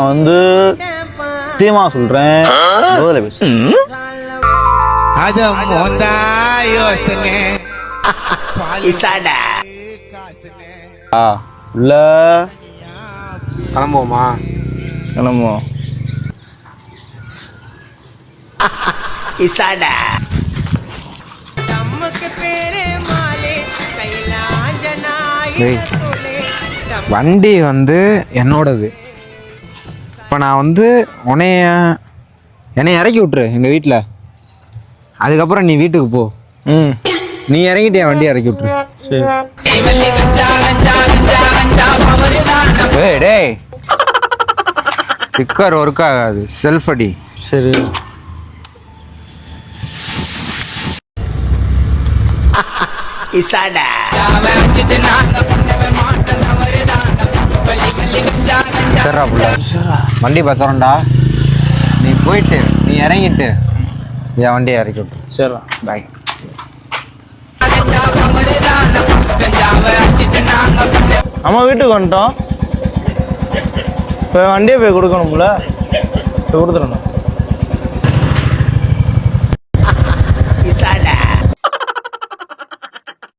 வந்து சீமா சொல்றேன் உள்ள கிளம்புவோமா? கிளம்புவோம். வண்டி வந்து என்னோடது. இப்போ நான் வந்து என்னை இறக்கி விட்டுரு எங்கள் வீட்டில். அதுக்கப்புறம் நீ வீட்டுக்கு போ. நீ இறங்கிட்டு என் வண்டி இறக்கி விட்டுரு. சரி. டேய் ஸ்பிக்கர் ஒர்க் ஆகாது, செல்ஃப் அடி. சரி. சரிடா புள்ள, வண்டி பத்திரம்டா. நீ போயிட்டு நீ இறங்கிட்டு என் வண்டியை இறக்கி விட்டு. சரி பாய். நம்ம வீட்டுக்கு வந்துட்டோம். இப்போ வண்டியை போய் கொடுக்கணும்ல, போய் கொடுத்துடணும்.